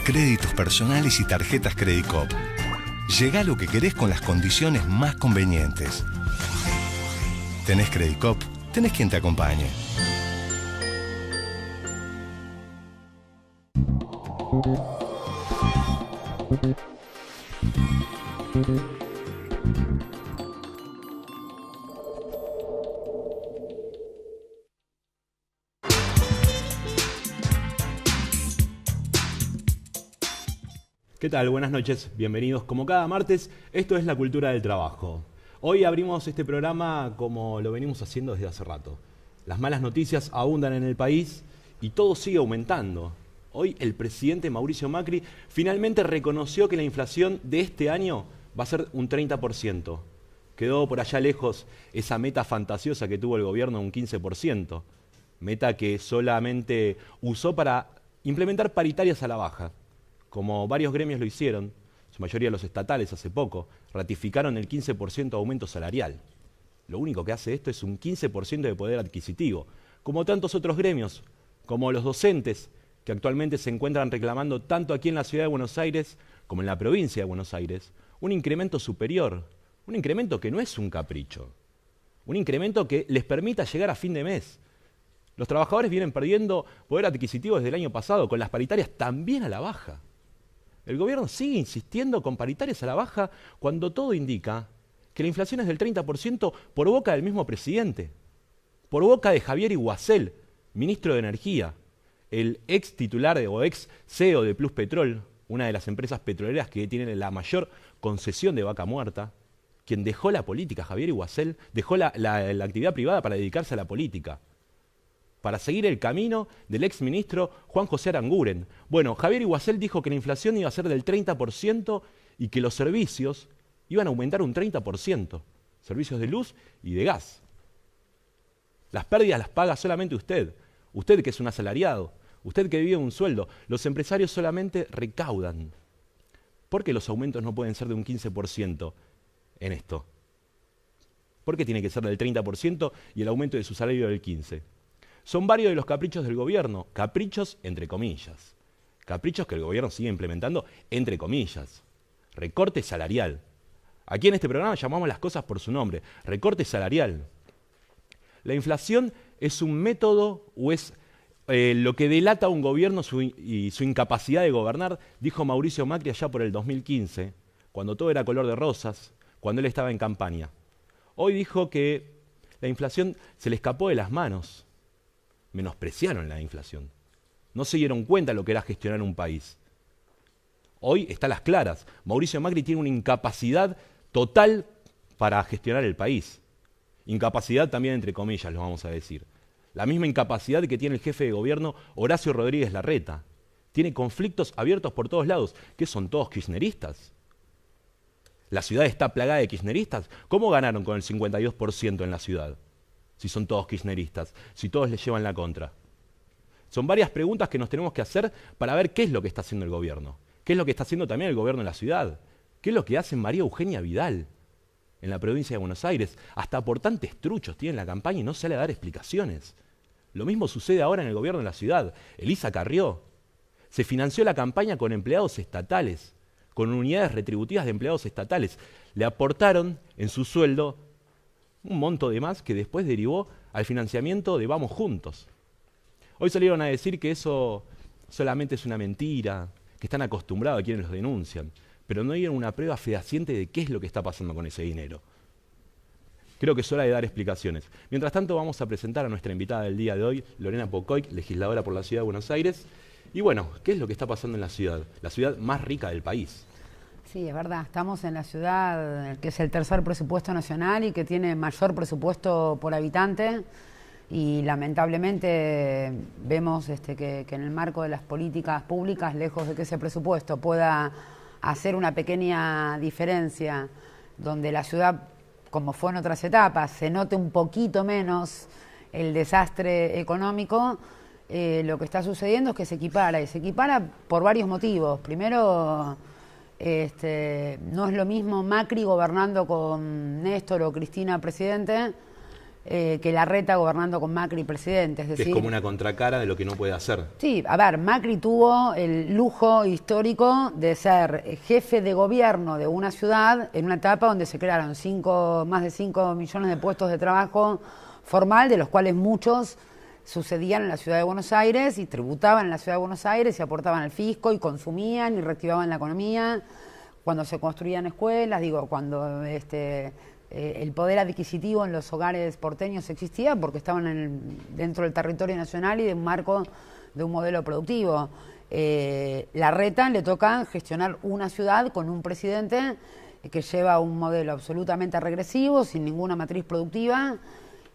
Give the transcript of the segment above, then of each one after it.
Créditos personales y tarjetas Credit Cop. Llegá a lo que querés con las condiciones más convenientes. ¿Tenés Credit Cop? Tenés quien te acompañe. ¿Qué tal? Buenas noches, bienvenidos. Como cada martes, esto es La Cultura del Trabajo. Hoy abrimos este programa como lo venimos haciendo desde hace rato. Las malas noticias abundan en el país y todo sigue aumentando. Hoy el presidente Mauricio Macri finalmente reconoció que la inflación de este año va a ser un 30%. Quedó por allá lejos esa meta fantasiosa que tuvo el gobierno, un 15%. Meta que solamente usó para implementar paritarias a la baja. Como varios gremios lo hicieron, su mayoría los estatales hace poco, ratificaron el 15% de aumento salarial. Lo único que hace esto es un 15% de poder adquisitivo, como tantos otros gremios, como los docentes, que actualmente se encuentran reclamando tanto aquí en la ciudad de Buenos Aires como en la provincia de Buenos Aires, un incremento superior, un incremento que no es un capricho, un incremento que les permita llegar a fin de mes. Los trabajadores vienen perdiendo poder adquisitivo desde el año pasado, con las paritarias también a la baja. El gobierno sigue insistiendo con paritarias a la baja cuando todo indica que la inflación es del 30% por boca del mismo presidente, por boca de Javier Iguazel, ministro de Energía, el ex titular o ex CEO de Pluspetrol, una de las empresas petroleras que tienen la mayor concesión de vaca muerta, quien dejó la política, Javier Iguazel, dejó la actividad privada para dedicarse a la política, para seguir el camino del exministro Juan José Aranguren. Bueno, Javier Iguazel dijo que la inflación iba a ser del 30% y que los servicios iban a aumentar un 30%, servicios de luz y de gas. Las pérdidas las paga solamente usted que es un asalariado, usted que vive un sueldo. Los empresarios solamente recaudan. ¿Por qué los aumentos no pueden ser de un 15% en esto? ¿Por qué tiene que ser del 30% y el aumento de su salario del 15%? Son varios de los caprichos del gobierno, caprichos entre comillas, caprichos que el gobierno sigue implementando entre comillas. Recorte salarial. Aquí en este programa llamamos las cosas por su nombre, recorte salarial. La inflación es un método o es lo que delata a un gobierno y su incapacidad de gobernar, dijo Mauricio Macri allá por el 2015, cuando todo era color de rosas, cuando él estaba en campaña. Hoy dijo que la inflación se le escapó de las manos. Menospreciaron la inflación. No se dieron cuenta de lo que era gestionar un país. Hoy está a las claras. Mauricio Macri tiene una incapacidad total para gestionar el país. Incapacidad también entre comillas, lo vamos a decir. La misma incapacidad que tiene el jefe de gobierno Horacio Rodríguez Larreta. Tiene conflictos abiertos por todos lados. ¿Qué son todos kirchneristas? ¿La ciudad está plagada de kirchneristas? ¿Cómo ganaron con el 52% en la ciudad? Si son todos kirchneristas, si todos les llevan la contra. Son varias preguntas que nos tenemos que hacer para ver qué es lo que está haciendo el gobierno, qué es lo que está haciendo también el gobierno en la ciudad, qué es lo que hace María Eugenia Vidal en la provincia de Buenos Aires. Hasta aportantes truchos tiene en la campaña y no sale a dar explicaciones. Lo mismo sucede ahora en el gobierno de la ciudad. Elisa Carrió. Se financió la campaña con empleados estatales, con unidades retributivas de empleados estatales. Le aportaron en su sueldo un monto de más que después derivó al financiamiento de Vamos Juntos. Hoy salieron a decir que eso solamente es una mentira, que están acostumbrados a quienes los denuncian, pero no dieron una prueba fehaciente de qué es lo que está pasando con ese dinero. Creo que es hora de dar explicaciones. Mientras tanto, vamos a presentar a nuestra invitada del día de hoy, Lorena Pocoy, legisladora por la Ciudad de Buenos Aires. Y bueno, ¿qué es lo que está pasando en la ciudad más rica del país? Sí, es verdad, estamos en la ciudad que es el tercer presupuesto nacional y que tiene mayor presupuesto por habitante, y lamentablemente vemos que en el marco de las políticas públicas, lejos de que ese presupuesto pueda hacer una pequeña diferencia, donde la ciudad, como fue en otras etapas, se note un poquito menos el desastre económico, lo que está sucediendo es que se equipara, y se equipara por varios motivos. Primero, No es lo mismo Macri gobernando con Néstor o Cristina presidente que Larreta gobernando con Macri presidente. Es decir, que es como una contracara de lo que no puede hacer. Sí, a ver, Macri tuvo el lujo histórico de ser jefe de gobierno de una ciudad en una etapa donde se crearon más de 5 millones de puestos de trabajo formal, de los cuales muchos sucedían en la ciudad de Buenos Aires y tributaban en la ciudad de Buenos Aires y aportaban al fisco y consumían y reactivaban la economía. Cuando se construían escuelas, cuando el poder adquisitivo en los hogares porteños existía porque estaban dentro del territorio nacional y de un marco de un modelo productivo. Larreta le toca gestionar una ciudad con un presidente que lleva un modelo absolutamente regresivo, sin ninguna matriz productiva,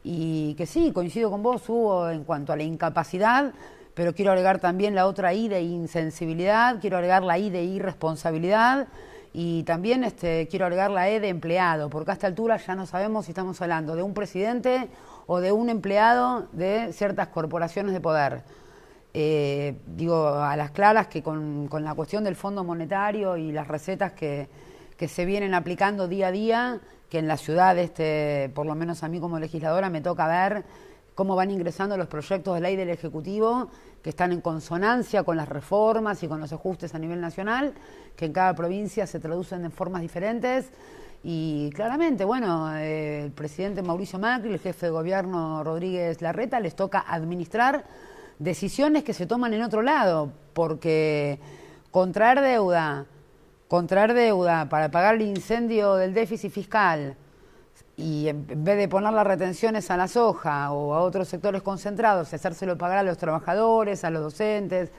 y que sí, coincido con vos, Hugo, en cuanto a la incapacidad, pero quiero agregar también la otra I de insensibilidad, quiero agregar la I de irresponsabilidad, y también quiero agregar la E de empleado, porque a esta altura ya no sabemos si estamos hablando de un presidente o de un empleado de ciertas corporaciones de poder. A las claras que con la cuestión del Fondo Monetario y las recetas que se vienen aplicando día a día, que en la ciudad, por lo menos a mí como legisladora, me toca ver cómo van ingresando los proyectos de ley del Ejecutivo que están en consonancia con las reformas y con los ajustes a nivel nacional, que en cada provincia se traducen de formas diferentes. Y claramente, el presidente Mauricio Macri, el jefe de gobierno Rodríguez Larreta, les toca administrar decisiones que se toman en otro lado, porque contraer deuda para pagar el incendio del déficit fiscal y en vez de poner las retenciones a la soja o a otros sectores concentrados, hacérselo pagar a los trabajadores, a los docentes,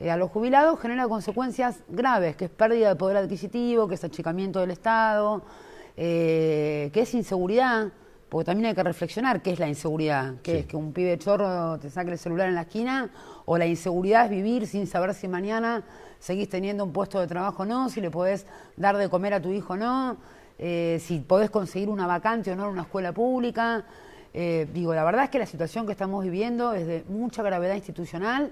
a los jubilados, genera consecuencias graves, que es pérdida de poder adquisitivo, que es achicamiento del Estado, que es inseguridad, porque también hay que reflexionar qué es la inseguridad, qué es que un pibe chorro te saque el celular en la esquina, o la inseguridad es vivir sin saber si mañana seguís teniendo un puesto de trabajo o no, si le podés dar de comer a tu hijo o no, si podés conseguir una vacante o no en una escuela pública. La verdad es que la situación que estamos viviendo es de mucha gravedad institucional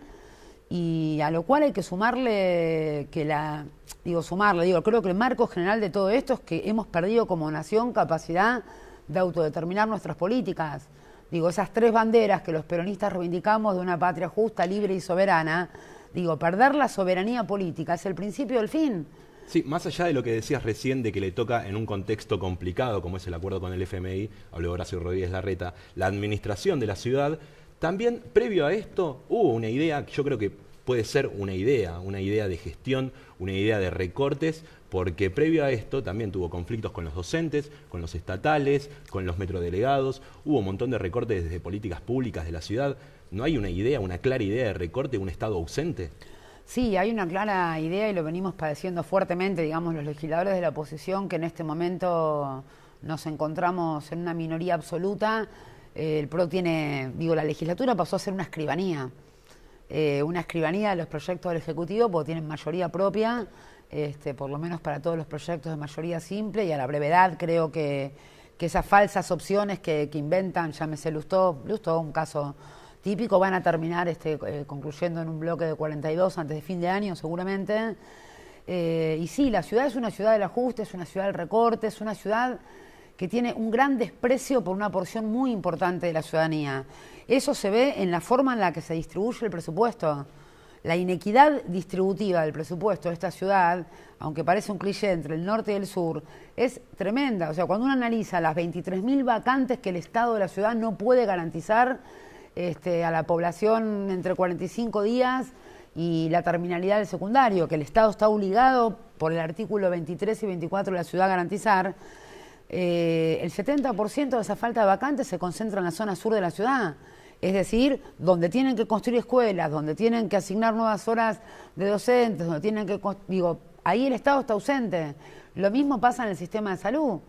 y a lo cual hay que sumarle creo que el marco general de todo esto es que hemos perdido como nación capacidad de autodeterminar nuestras políticas. Esas 3 banderas que los peronistas reivindicamos de una patria justa, libre y soberana, perder la soberanía política es el principio del fin. Sí, más allá de lo que decías recién de que le toca en un contexto complicado como es el acuerdo con el FMI, habló Horacio Rodríguez Larreta, la administración de la ciudad, también previo a esto hubo una idea que yo creo que puede ser una idea de gestión, una idea de recortes, porque previo a esto también tuvo conflictos con los docentes, con los estatales, con los metrodelegados, hubo un montón de recortes desde políticas públicas de la ciudad. ¿No hay una clara idea de recorte de un Estado ausente? Sí, hay una clara idea y lo venimos padeciendo fuertemente, los legisladores de la oposición, que en este momento nos encontramos en una minoría absoluta. El PRO la legislatura pasó a ser una escribanía de los proyectos del Ejecutivo, porque tienen mayoría propia, por lo menos para todos los proyectos de mayoría simple, y a la brevedad creo que esas falsas opciones que inventan, llámese Lustó, un caso típico, van a terminar concluyendo en un bloque de 42 antes de fin de año seguramente. Y sí, la ciudad es una ciudad del ajuste, es una ciudad del recorte, es una ciudad que tiene un gran desprecio por una porción muy importante de la ciudadanía. Eso se ve en la forma en la que se distribuye el presupuesto. La inequidad distributiva del presupuesto de esta ciudad, aunque parece un cliché entre el norte y el sur, es tremenda. Cuando uno analiza las 23.000 vacantes que el Estado de la ciudad no puede garantizar a la población entre 45 días y la terminalidad del secundario, que el Estado está obligado por el artículo 23 y 24 de la ciudad a garantizar, el 70% de esa falta de vacantes se concentra en la zona sur de la ciudad. Es decir, donde tienen que construir escuelas, donde tienen que asignar nuevas horas de docentes, donde tienen que... ahí el Estado está ausente. Lo mismo pasa en el sistema de salud,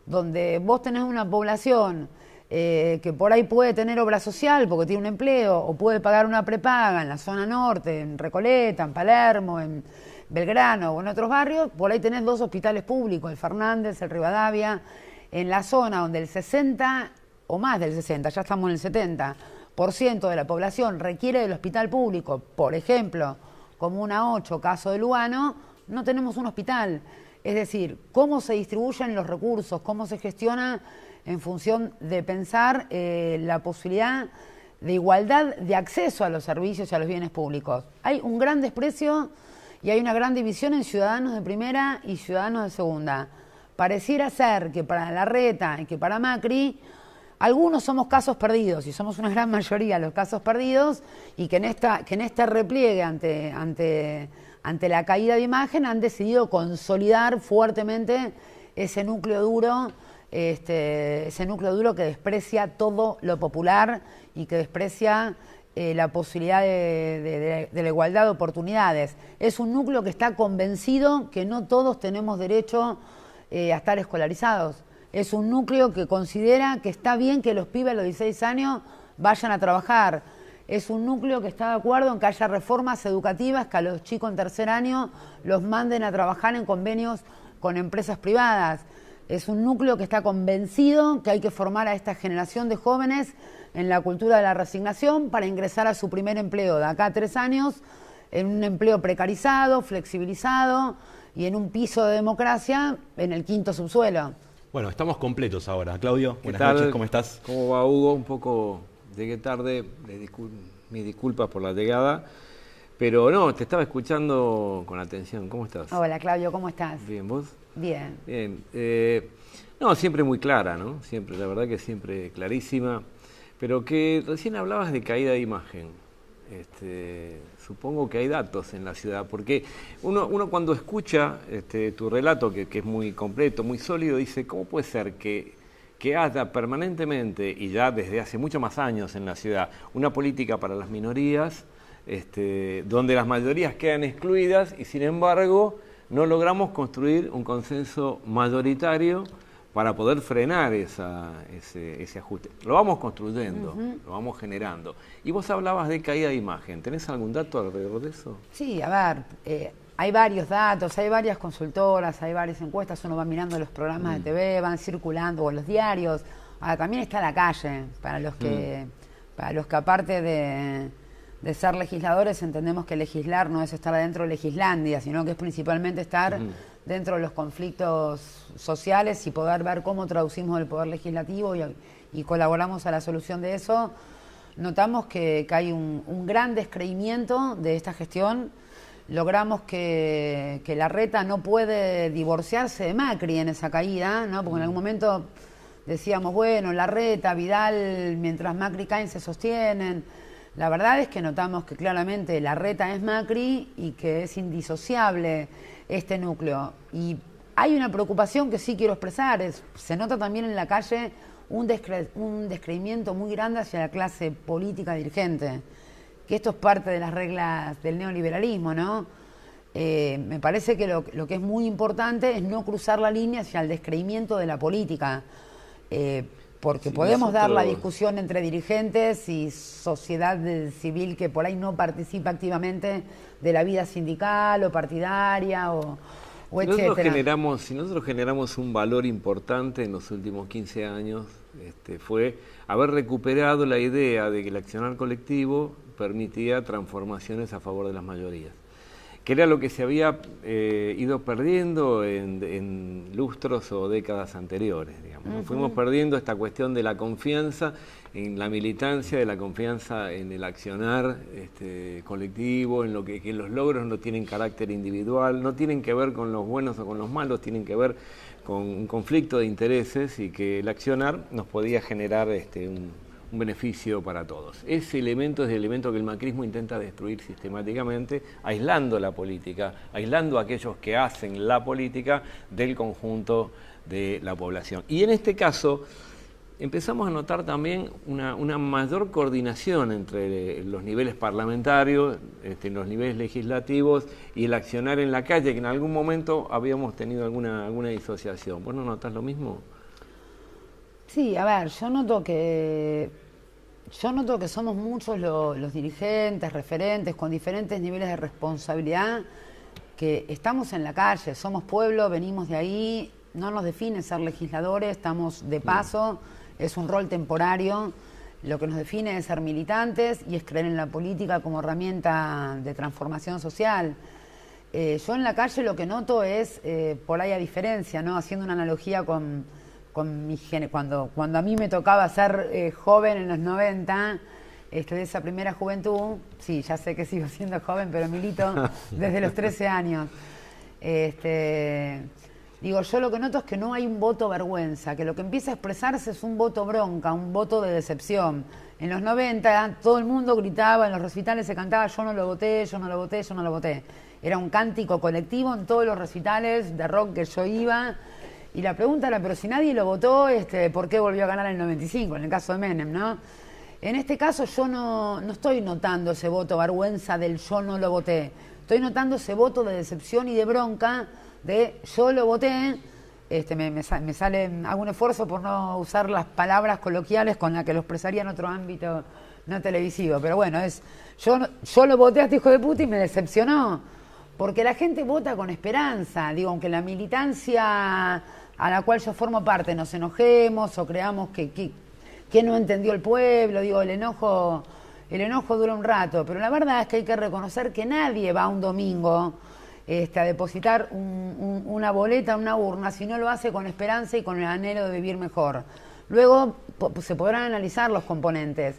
donde vos tenés una población que por ahí puede tener obra social porque tiene un empleo, o puede pagar una prepaga en la zona norte, en Recoleta, en Palermo, en Belgrano o en otros barrios. Por ahí tenés 2 hospitales públicos, el Fernández, el Rivadavia, en la zona donde el 60 o más del 60, ya estamos en el 70% de la población requiere del hospital público, por ejemplo, Comuna 8, caso de Lugano, no tenemos un hospital. Es decir, cómo se distribuyen los recursos, cómo se gestiona en función de pensar la posibilidad de igualdad de acceso a los servicios y a los bienes públicos. Hay un gran desprecio y hay una gran división en ciudadanos de primera y ciudadanos de segunda. Pareciera ser que para Larreta y que para Macri, algunos somos casos perdidos, y somos una gran mayoría los casos perdidos, y que en este repliegue ante la caída de imagen han decidido consolidar fuertemente ese núcleo duro que desprecia todo lo popular y que desprecia la posibilidad de la igualdad de oportunidades. Es un núcleo que está convencido que no todos tenemos derecho a estar escolarizados. Es un núcleo que considera que está bien que los pibes a los 16 años vayan a trabajar. Es un núcleo que está de acuerdo en que haya reformas educativas, que a los chicos en tercer año los manden a trabajar en convenios con empresas privadas. Es un núcleo que está convencido que hay que formar a esta generación de jóvenes en la cultura de la resignación para ingresar a su primer empleo de acá a 3 años, en un empleo precarizado, flexibilizado y en un piso de democracia en el 5.º subsuelo. Bueno, estamos completos ahora. Claudio, buenas noches, ¿cómo estás? ¿Cómo va, Hugo? Un poco llegué tarde, mis disculpas por la llegada, pero no, te estaba escuchando con atención. ¿Cómo estás? Hola, Claudio, ¿cómo estás? Bien, ¿vos? Bien. Bien. No, siempre muy clara, ¿no? Siempre, la verdad que siempre clarísima, pero que recién hablabas de caída de imagen. Supongo que hay datos en la ciudad, porque uno cuando escucha tu relato, que es muy completo, muy sólido, dice, ¿cómo puede ser que haya permanentemente, y ya desde hace muchos más años en la ciudad, una política para las minorías, donde las mayorías quedan excluidas y sin embargo no logramos construir un consenso mayoritario para poder frenar ese ajuste? Lo vamos construyendo, lo vamos generando. Y vos hablabas de caída de imagen. ¿Tenés algún dato alrededor de eso? Sí, a ver, hay varios datos, hay varias consultoras, hay varias encuestas, uno va mirando los programas de TV, van circulando, o los diarios. Ahora, también está la calle, para los que aparte de ser legisladores entendemos que legislar no es estar dentro de Legislandia, sino que es principalmente estar dentro de los conflictos sociales y poder ver cómo traducimos el poder legislativo y colaboramos a la solución de eso. Notamos que hay un gran descreimiento de esta gestión. Logramos que Larreta no puede divorciarse de Macri en esa caída, ¿no? Porque en algún momento decíamos, bueno, Larreta, Vidal, mientras Macri caen se sostienen. La verdad es que notamos que claramente Larreta es Macri y que es indisociable este núcleo. Y hay una preocupación que sí quiero expresar, se nota también en la calle un descreimiento muy grande hacia la clase política dirigente, que esto es parte de las reglas del neoliberalismo, ¿no? Me parece que lo que es muy importante es no cruzar la línea hacia el descreimiento de la política, porque sí, podemos dar la discusión entre dirigentes y sociedad civil que por ahí no participa activamente de la vida sindical o partidaria o etcétera. Si nosotros generamos un valor importante en los últimos 15 años, fue haber recuperado la idea de que el accionar colectivo permitía transformaciones a favor de las mayorías, que era lo que se había ido perdiendo en lustros o décadas anteriores, digamos. Nos fuimos perdiendo esta cuestión de la confianza en la militancia, de la confianza en el accionar colectivo, en lo que los logros no tienen carácter individual, no tienen que ver con los buenos o con los malos, tienen que ver con un conflicto de intereses y que el accionar nos podía generar un beneficio para todos. Ese elemento es el elemento que el macrismo intenta destruir sistemáticamente, aislando la política, aislando a aquellos que hacen la política del conjunto de la población. Y en este caso empezamos a notar también una mayor coordinación entre los niveles parlamentarios, los niveles legislativos y el accionar en la calle, que en algún momento habíamos tenido alguna disociación. ¿Vos no notás lo mismo? Sí, a ver, yo noto que somos muchos los dirigentes, referentes, con diferentes niveles de responsabilidad, que estamos en la calle, somos pueblo, venimos de ahí, no nos define ser legisladores, estamos de paso, es un rol temporario, lo que nos define es ser militantes y es creer en la política como herramienta de transformación social. Yo en la calle lo que noto es, por ahí a diferencia, ¿no? Haciendo una analogía con mi cuando a mí me tocaba ser joven en los 90, de esa primera juventud, sí, ya sé que sigo siendo joven, pero milito desde los 13 años. Digo, yo lo que noto es que no hay un voto vergüenza, que lo que empieza a expresarse es un voto bronca, un voto de decepción. En los 90 todo el mundo gritaba, en los recitales se cantaba yo no lo voté, yo no lo voté, yo no lo voté. Era un cántico colectivo en todos los recitales de rock que yo iba. Y la pregunta era, pero si nadie lo votó, ¿por qué volvió a ganar en el 95? En el caso de Menem, ¿no? En este caso yo no estoy notando ese voto vergüenza del yo no lo voté. Estoy notando ese voto de decepción y de bronca de yo lo voté. Me sale, hago un esfuerzo por no usar las palabras coloquiales con las que lo expresaría en otro ámbito no televisivo. Pero bueno, yo lo voté a este hijo de puta y me decepcionó. Porque la gente vota con esperanza. Digo, aunque la militancia a la cual yo formo parte nos enojemos o creamos que no entendió el pueblo, digo, el enojo dura un rato, pero la verdad es que hay que reconocer que nadie va un domingo a depositar una boleta, una urna, si no lo hace con esperanza y con el anhelo de vivir mejor. Luego se podrán analizar los componentes.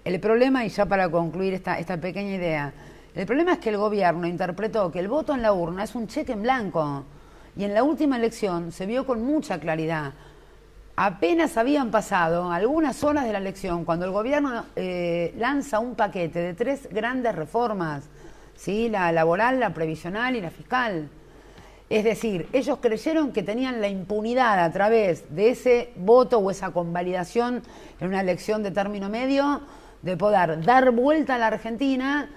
El problema, y ya para concluir esta pequeña idea, el problema es que el gobierno interpretó que el voto en la urna es un cheque en blanco, y en la última elección se vio con mucha claridad. Apenas habían pasado algunas horas de la elección cuando el gobierno lanza un paquete de 3 grandes reformas, ¿sí? La laboral, la previsional y la fiscal. Es decir, ellos creyeron que tenían la impunidad a través de ese voto o esa convalidación en una elección de término medio de poder dar vuelta a la Argentina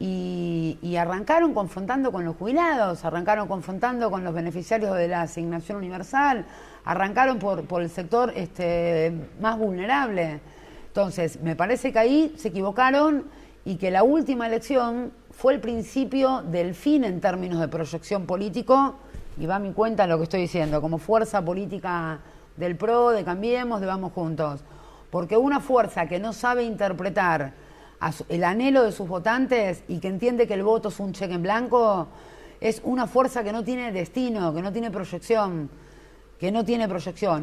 y arrancaron confrontando con los jubilados, arrancaron confrontando con los beneficiarios de la asignación universal, arrancaron por el sector más vulnerable. Entonces, me parece que ahí se equivocaron y que la última elección fue el principio del fin en términos de proyección político, y va a mi cuenta lo que estoy diciendo, como fuerza política del PRO, de Cambiemos, de Vamos Juntos. Porque una fuerza que no sabe interpretar el anhelo de sus votantes y que entiende que el voto es un cheque en blanco, es una fuerza que no tiene destino, que no tiene proyección.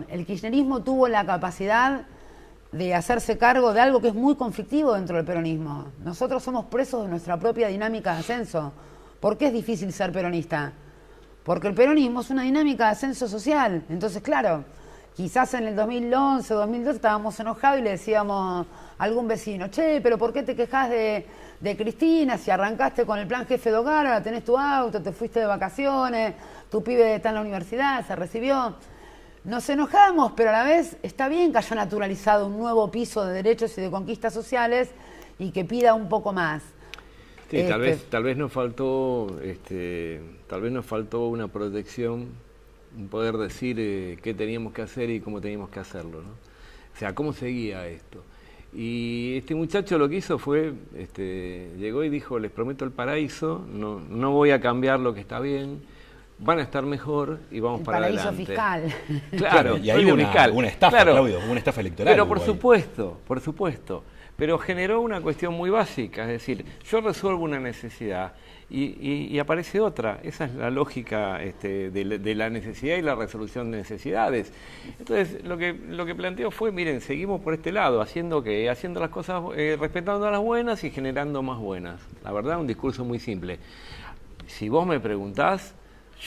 El kirchnerismo tuvo la capacidad de hacerse cargo de algo que es muy conflictivo dentro del peronismo. Nosotros somos presos de nuestra propia dinámica de ascenso. ¿Por qué es difícil ser peronista? Porque el peronismo es una dinámica de ascenso social. Entonces, claro, quizás en el 2011, 2012 estábamos enojados y le decíamos a algún vecino, che, pero ¿por qué te quejas de Cristina si arrancaste con el plan jefe de hogar, ahora tenés tu auto, te fuiste de vacaciones, tu pibe está en la universidad, se recibió? Nos enojamos, pero a la vez está bien que haya naturalizado un nuevo piso de derechos y de conquistas sociales y que pida un poco más. Sí, tal vez nos faltó, una protección, un poder decir qué teníamos que hacer y cómo teníamos que hacerlo, ¿no? O sea, cómo seguía esto. Y este muchacho lo que hizo fue, llegó y dijo, les prometo el paraíso, no voy a cambiar lo que está bien, van a estar mejor y vamos para adelante. El paraíso fiscal. Claro, y hay una estafa, claro, Claudio, una estafa electoral. Pero por supuesto. Pero generó una cuestión muy básica, es decir, yo resuelvo una necesidad y aparece otra. Esa es la lógica de la necesidad y la resolución de necesidades. Entonces, lo que planteó fue, miren, seguimos por este lado, haciendo las cosas, respetando a las buenas y generando más buenas. La verdad, un discurso muy simple. Si vos me preguntás,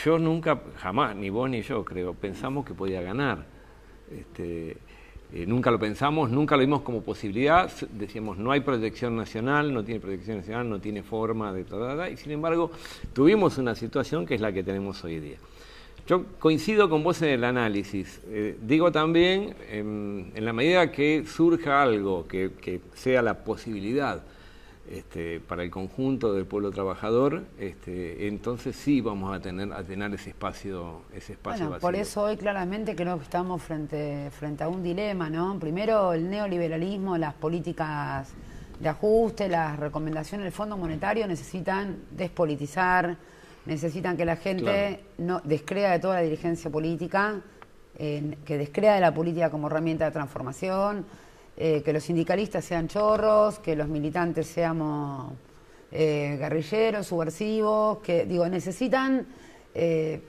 yo nunca, jamás, ni vos ni yo creo, pensamos que podía ganar. Nunca lo pensamos, nunca lo vimos como posibilidad. Decíamos, no hay proyección nacional, no tiene proyección nacional, no tiene forma de... y sin embargo, tuvimos una situación que es la que tenemos hoy día. Yo coincido con vos en el análisis. Digo también, en la medida que surja algo que sea la posibilidad para el conjunto del pueblo trabajador, entonces sí vamos a tener ese espacio vacío. Por eso hoy claramente creo que estamos frente a un dilema, ¿no? Primero, el neoliberalismo, las políticas de ajuste, las recomendaciones del Fondo Monetario necesitan despolitizar, necesitan que la gente no descrea de toda la dirigencia política, que descrea de la política como herramienta de transformación, que los sindicalistas sean chorros, que los militantes seamos guerrilleros, subversivos, que necesitan que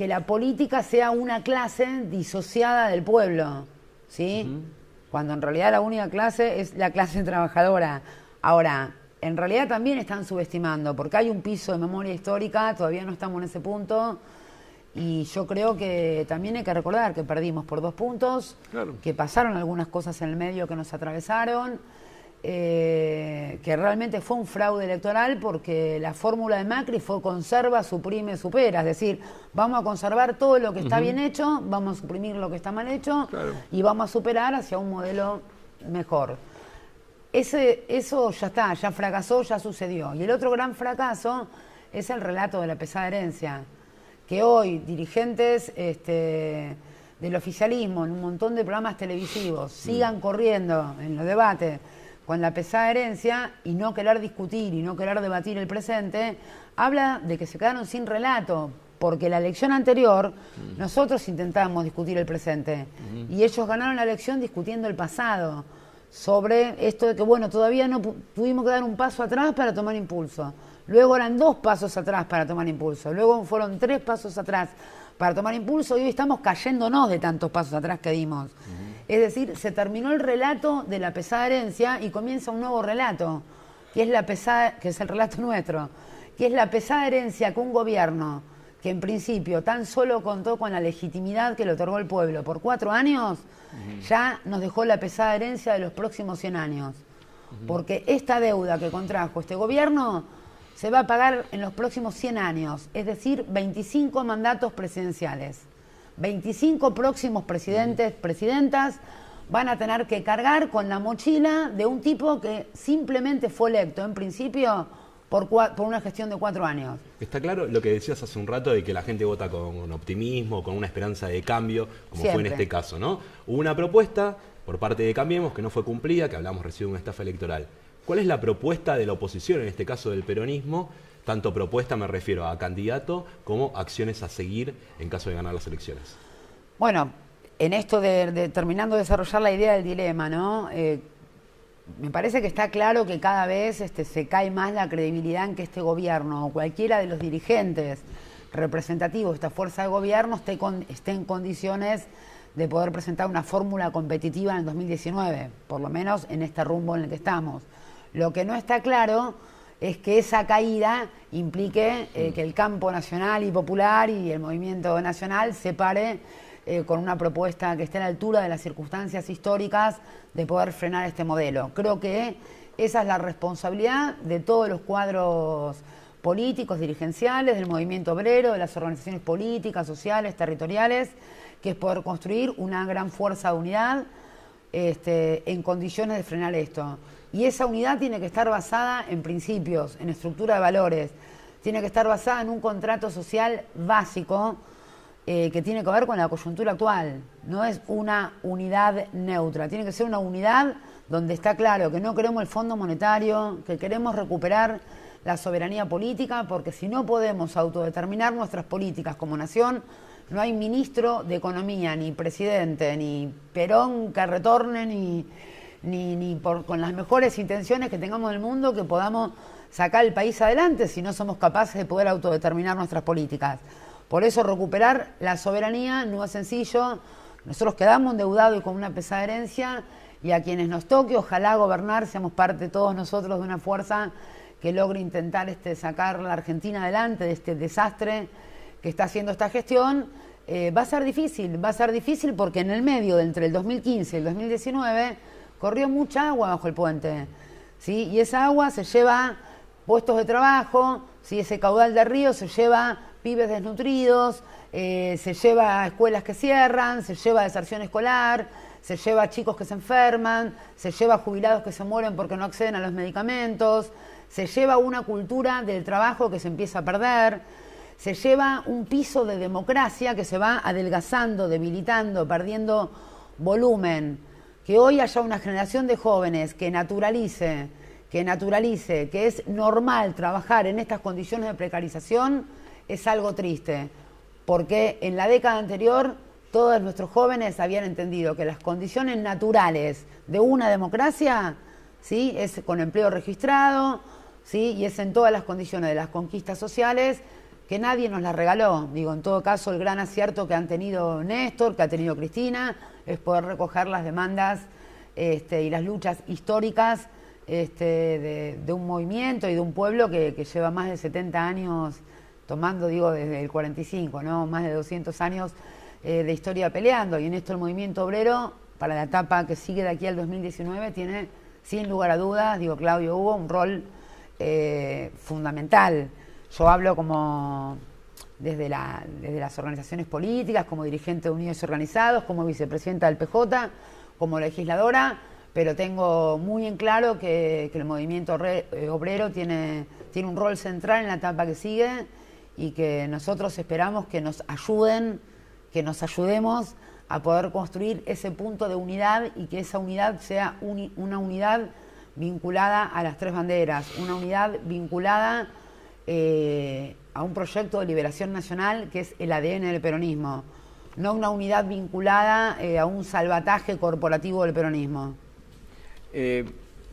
la política sea una clase disociada del pueblo, ¿sí? Cuando en realidad la única clase es la clase trabajadora. Ahora, en realidad también están subestimando, porque hay un piso de memoria histórica, todavía no estamos en ese punto, y yo creo que también hay que recordar que perdimos por 2 puntos, claro, que pasaron algunas cosas en el medio que nos atravesaron, que realmente fue un fraude electoral porque la fórmula de Macri fue conserva, suprime, supera, es decir, vamos a conservar todo lo que está bien hecho, vamos a suprimir lo que está mal hecho, claro, y vamos a superar hacia un modelo mejor. Eso ya está, ya fracasó, ya sucedió. Y el otro gran fracaso es el relato de la pesada herencia, que hoy dirigentes del oficialismo en un montón de programas televisivos sigan corriendo en los debates con la pesada herencia y no querer discutir y no querer debatir el presente, habla de que se quedaron sin relato, porque la elección anterior nosotros intentábamos discutir el presente y ellos ganaron la elección discutiendo el pasado, sobre esto de que, bueno, todavía no tuvimos que dar un paso atrás para tomar impulso. Luego eran 2 pasos atrás para tomar impulso. Luego fueron 3 pasos atrás para tomar impulso y hoy estamos cayéndonos de tantos pasos atrás que dimos. Es decir, se terminó el relato de la pesada herencia y comienza un nuevo relato, que es el relato nuestro, que es la pesada herencia que un gobierno que en principio tan solo contó con la legitimidad que le otorgó el pueblo por 4 años, ya nos dejó la pesada herencia de los próximos 100 años. Porque esta deuda que contrajo este gobierno se va a pagar en los próximos 100 años, es decir, 25 mandatos presidenciales. 25 próximos presidentes, presidentas, van a tener que cargar con la mochila de un tipo que simplemente fue electo en principio por una gestión de 4 años. Está claro lo que decías hace un rato de que la gente vota con optimismo, con una esperanza de cambio, como Siempre. fue en este caso, ¿no? Hubo una propuesta por parte de Cambiemos que no fue cumplida, que hablamos recién de una estafa electoral. ¿Cuál es la propuesta de la oposición, en este caso del peronismo? Tanto propuesta me refiero a candidato como acciones a seguir en caso de ganar las elecciones. Bueno, en esto de terminando de desarrollar la idea del dilema, ¿no? Me parece que está claro que cada vez se cae más la credibilidad en que este gobierno o cualquiera de los dirigentes representativos de esta fuerza de gobierno esté en condiciones de poder presentar una fórmula competitiva en el 2019, por lo menos en este rumbo en el que estamos. Lo que no está claro es que esa caída implique que el campo nacional y popular y el movimiento nacional se pare con una propuesta que esté a la altura de las circunstancias históricas de poder frenar este modelo. Creo que esa es la responsabilidad de todos los cuadros políticos, dirigenciales, del movimiento obrero, de las organizaciones políticas, sociales, territoriales, que es poder construir una gran fuerza de unidad en condiciones de frenar esto. Y esa unidad tiene que estar basada en principios, en estructura de valores, tiene que estar basada en un contrato social básico que tiene que ver con la coyuntura actual. No es una unidad neutra, tiene que ser una unidad donde está claro que no queremos el Fondo Monetario, que queremos recuperar la soberanía política, porque si no podemos autodeterminar nuestras políticas como nación, no hay ministro de Economía, ni presidente, ni Perón que retorne, ni con las mejores intenciones que tengamos en el mundo que podamos sacar el país adelante si no somos capaces de poder autodeterminar nuestras políticas. Por eso recuperar la soberanía no es sencillo. Nosotros quedamos endeudados y con una pesada herencia, y a quienes nos toque, ojalá gobernar, seamos parte todos nosotros de una fuerza que logre intentar sacar la Argentina adelante de este desastre que está haciendo esta gestión. Va a ser difícil porque en el medio, entre el 2015 y el 2019, corrió mucha agua bajo el puente, ¿sí? Y esa agua se lleva puestos de trabajo, ¿sí? Ese caudal de río se lleva pibes desnutridos, se lleva escuelas que cierran, se lleva deserción escolar, se lleva chicos que se enferman, se lleva jubilados que se mueren porque no acceden a los medicamentos, se lleva una cultura del trabajo que se empieza a perder, se lleva un piso de democracia que se va adelgazando, debilitando, perdiendo volumen. Que hoy haya una generación de jóvenes que naturalice que es normal trabajar en estas condiciones de precarización, es algo triste, porque en la década anterior todos nuestros jóvenes habían entendido que las condiciones naturales de una democracia ¿sí? Es con empleo registrado, ¿sí? Y es en todas las condiciones de las conquistas sociales que nadie nos las regaló. Digo, en todo caso, el gran acierto que han tenido Néstor, que ha tenido Cristina, es poder recoger las demandas y las luchas históricas de un movimiento y de un pueblo que lleva más de 70 años tomando, digo, desde el 45, ¿no? Más de 200 años de historia peleando. Y en esto el movimiento obrero, para la etapa que sigue de aquí al 2019, tiene, sin lugar a dudas, digo, Claudio Hugo, un rol fundamental. Yo hablo como desde las organizaciones políticas, como dirigente de Unidos y Organizados, como vicepresidenta del PJ, como legisladora, pero tengo muy en claro que el movimiento obrero tiene un rol central en la etapa que sigue y que nosotros esperamos que nos ayuden, que nos ayudemos a poder construir ese punto de unidad y que esa unidad sea una unidad vinculada a las tres banderas, una unidad vinculada a un proyecto de liberación nacional que es el ADN del peronismo, no una unidad vinculada a un salvataje corporativo del peronismo.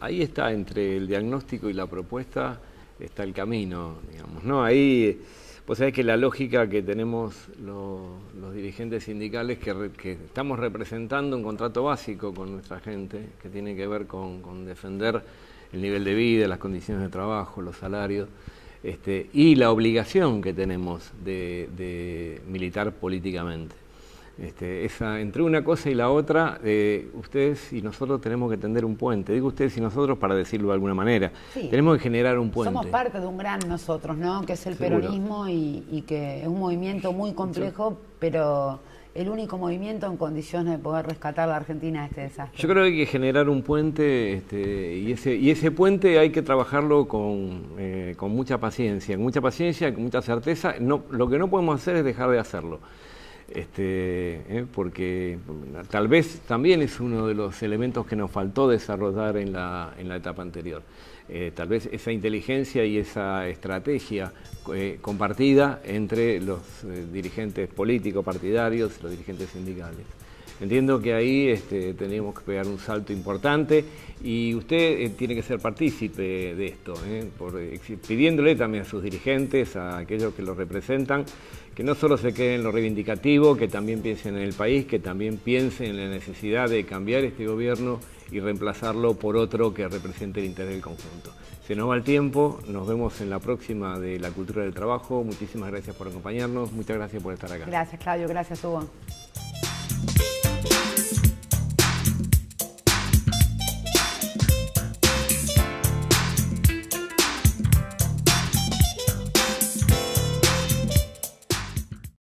Ahí está, entre el diagnóstico y la propuesta, está el camino, digamos, ¿no? Ahí, vos sabés que la lógica que tenemos los dirigentes sindicales, que estamos representando un contrato básico con nuestra gente, que tiene que ver con defender el nivel de vida, las condiciones de trabajo, los salarios, y la obligación que tenemos de militar políticamente. Entre una cosa y la otra, ustedes y nosotros tenemos que tender un puente. Digo ustedes y nosotros para decirlo de alguna manera. Sí. Tenemos que generar un puente. Somos parte de un gran nosotros, ¿no? Que es el peronismo y que es un movimiento muy complejo, pero el único movimiento en condiciones de poder rescatar a la Argentina de este desastre. Yo creo que hay que generar un puente y ese puente hay que trabajarlo con mucha paciencia, con mucha certeza. No, lo que no podemos hacer es dejar de hacerlo. Porque tal vez también es uno de los elementos que nos faltó desarrollar en la etapa anterior. Tal vez esa inteligencia y esa estrategia compartida entre los dirigentes políticos, partidarios, los dirigentes sindicales. Entiendo que ahí tenemos que pegar un salto importante y usted tiene que ser partícipe de esto, pidiéndole también a sus dirigentes, a aquellos que los representan, que no solo se queden en lo reivindicativo, que también piensen en el país, que también piensen en la necesidad de cambiar este gobierno y reemplazarlo por otro que represente el interés del conjunto. Se nos va el tiempo, nos vemos en la próxima de La Cultura del Trabajo. Muchísimas gracias por acompañarnos, muchas gracias por estar acá. Gracias, Claudio, gracias, Hugo.